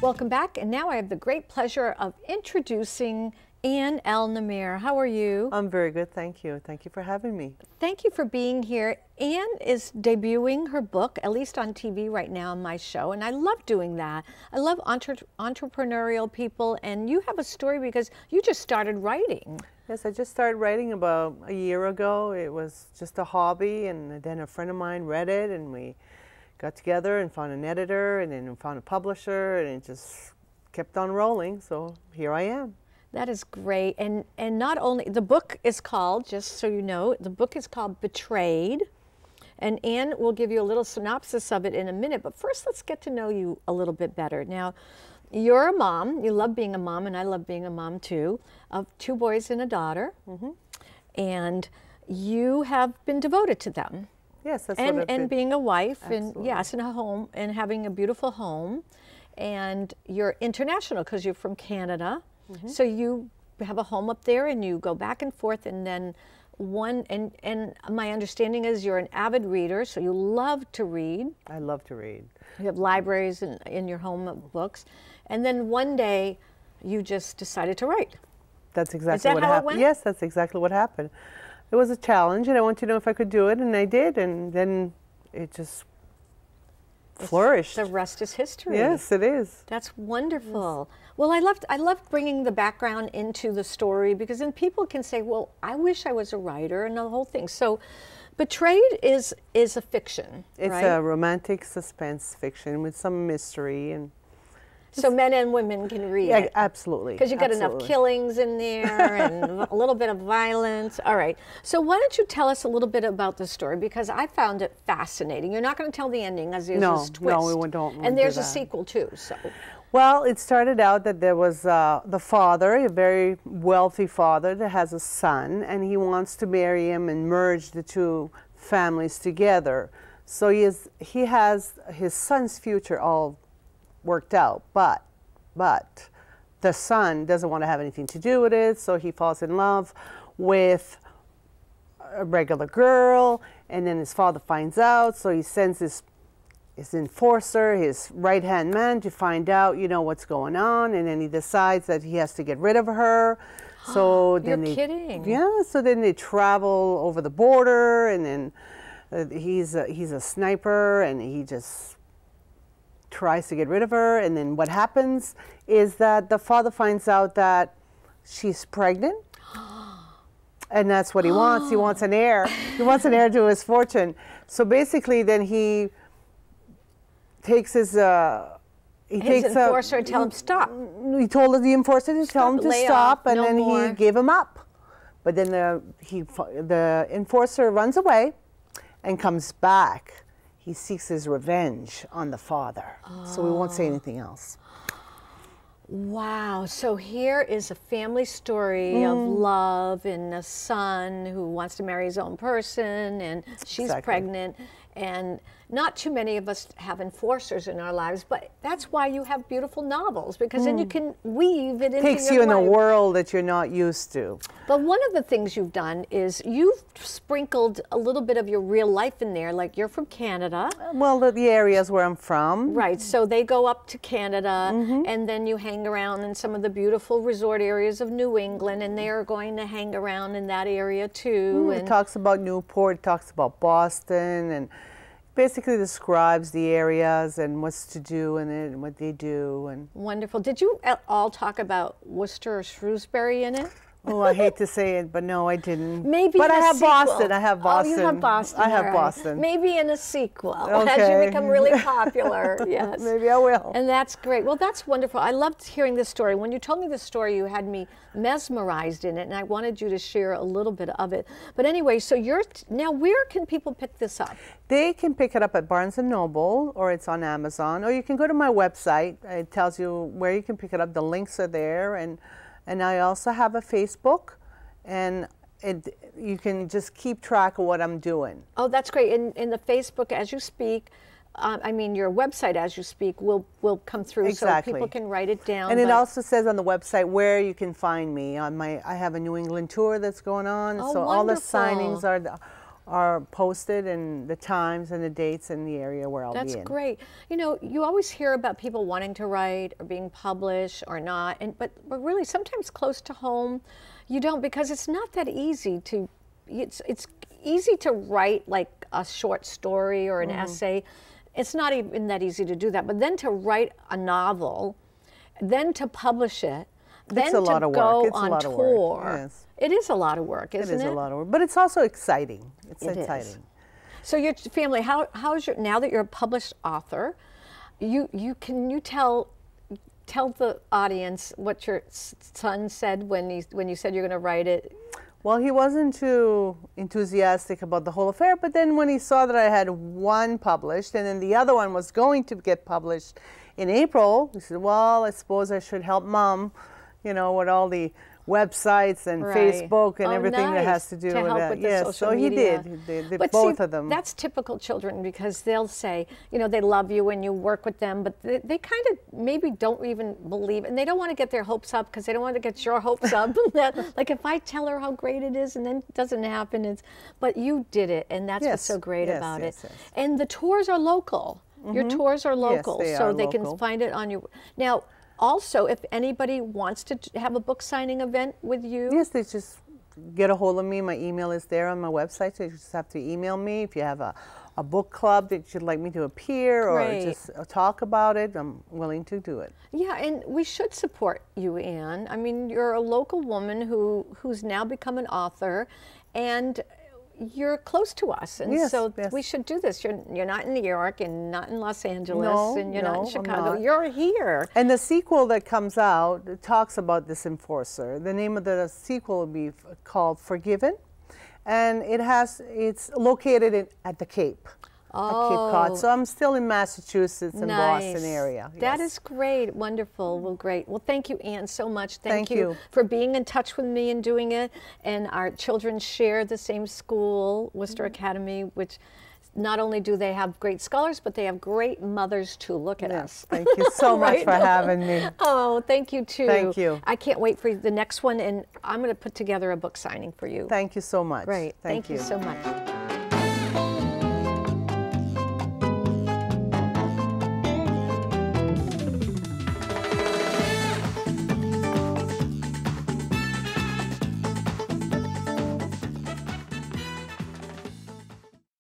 Welcome back, and now I have the great pleasure of introducing Ann El-Nemr. How are you? I'm very good, thank you. Thank you for having me. Thank you for being here. Ann is debuting her book, at least on TV right now on my show, and I love doing that. I love entrepreneurial people, and you have a story because you just started writing. Yes, I just started writing about a year ago. It was just a hobby, and then a friend of mine read it, and we got together and found an editor, and then found a publisher, and it just kept on rolling, so here I am. That is great. And not only, the book is called, just so you know, the book is called Betrayed. And Ann will give you a little synopsis of it in a minute. But first, let's get to know you a little bit better. Now, you're a mom. You love being a mom, and I love being a mom too, of 2 boys and a daughter. Mm-hmm. And you have been devoted to them. Yes, that's what I've been. And being a wife, Absolutely. and yes, in a home, and having a beautiful home. And you're international because you're from Canada. Mm-hmm. So you have a home up there, and you go back and forth, and then and my understanding is you're an avid reader, so you love to read. I love to read. You have libraries in your home of books. And then one day you just decided to write. That's exactly what happened. Is that how it went? Yes, that's exactly what happened. It was a challenge, and I wanted to know if I could do it, and I did, and then it just flourished. The rest is history. Yes, it is. That's wonderful. Yes. Well, I love bringing the background into the story, because then people can say, well, I wish I was a writer, and the whole thing. So Betrayed is a fiction, It's right? a romantic suspense fiction with some mystery. And so men and women can read yeah, it. Absolutely. Because you got enough killings in there and a little bit of violence. All right. So why don't you tell us a little bit about the story? Because I found it fascinating. You're not going to tell the ending, as there's this twist. No, we don't. And there's a sequel too. So. Well, it started out that there was the father, a very wealthy father that has a son, and he wants to marry him and merge the 2 families together. So he has his son's future all worked out, but the son doesn't want to have anything to do with it, so he falls in love with a regular girl, and then his father finds out, so he sends his enforcer, his right-hand man, to find out, what's going on, and then he decides that he has to get rid of her. So then You're kidding. Yeah, so then they travel over the border, and then he's a sniper, and he just tries to get rid of her, and then what happens is that the father finds out that she's pregnant, and that's what he wants. He wants an heir. He wants an heir to his fortune. So basically, then he takes his enforcer and tell him stop. He told the enforcer to tell him to stop, and then he gave him up. But then the enforcer runs away and comes back. He seeks his revenge on the father. So we won't say anything else. Wow. So here is a family story of love, and a son who wants to marry his own person, and she's pregnant. And not too many of us have enforcers in our lives, but that's why you have beautiful novels, because then you can weave it into your life. Takes you in a world that you're not used to. But one of the things you've done is you've sprinkled a little bit of your real life in there, like you're from Canada. Well, the areas where I'm from. Right, so they go up to Canada, and then you hang around in some of the beautiful resort areas of New England, and they're going to hang around in that area too. It talks about Newport, it talks about Boston, and basically describes the areas and what's to do in it and what they do. And wonderful. Did you at all talk about Worcester or Shrewsbury in it? Oh, I hate to say it, but no, I didn't. Maybe but in I a have sequel. Boston. I have Boston. Oh, you have Boston. I have right. Boston. Maybe in a sequel, okay. as you become really popular. Yes. Maybe I will. And that's great. Well, that's wonderful. I loved hearing this story. When you told me the story, you had me mesmerized in it, and I wanted you to share a little bit of it. But anyway, so now where can people pick this up? They can pick it up at Barnes & Noble, or it's on Amazon, or you can go to my website. It tells you where you can pick it up. The links are there, and I also have a Facebook. And you can just keep track of what I'm doing. Oh, that's great. In the Facebook, as you speak, I mean, your website, as you speak, will come through, exactly. so people can write it down. And it also says on the website where you can find me. I have a New England tour that's going on, oh, so wonderful. all the signings are posted, and the times and the dates and the area where I'll be in. That's great. You know, you always hear about people wanting to write or being published or not, but really sometimes close to home, you don't, because it's not that easy to. It's easy to write like a short story or an essay. It's not even that easy to do that. But then to write a novel, then to publish it, then to go on tour. Yes. It is a lot of work, isn't it? It is a lot of work, but it's also exciting. It's exciting. Is. So your family, how's your, now that you're a published author, can you tell the audience what your son said when you said you're going to write it? Well, he wasn't too enthusiastic about the whole affair, but then when he saw that I had one published and then the other one was going to get published in April, he said, well, I suppose I should help Mom, you know, with all the websites and Facebook and everything that has to do with that. Yes, so he did. He did both of them. That's typical children, because they'll say, you know, they love you when you work with them, but they kind of maybe don't even believe, and they don't want to get their hopes up because they don't want to get your hopes up. Like if I tell her how great it is and then it doesn't happen, but you did it, and that's what's so great about it. And the tours are local. Your tours are local, so they can find it on your. Now, also, if anybody wants to have a book signing event with you. Yes, they just get a hold of me. My email is there on my website, so you just have to email me. If you have a book club that you'd like me to appear or just talk about it, I'm willing to do it. Yeah, and we should support you, Ann. I mean, you're a local woman who's now become an author, and you're close to us, and so we should do this. You're not in New York and not in Los Angeles, and you're not in Chicago. You're here. And the sequel that comes out talks about this enforcer. The name of the sequel will be called Forgiven, and it's located at the Cape. Cape Cod. So I'm still in Massachusetts and Boston area. That is great. Wonderful. Well, great. Well, thank you, Ann, so much. Thank you for being in touch with me and doing it. And our children share the same school, Worcester Academy, which not only do they have great scholars, but they have great mothers too. Look at us. Thank you so much for having me. Oh, thank you too. Thank you. I can't wait for the next one, and I'm going to put together a book signing for you. Thank you so much. Great. Thank you so much.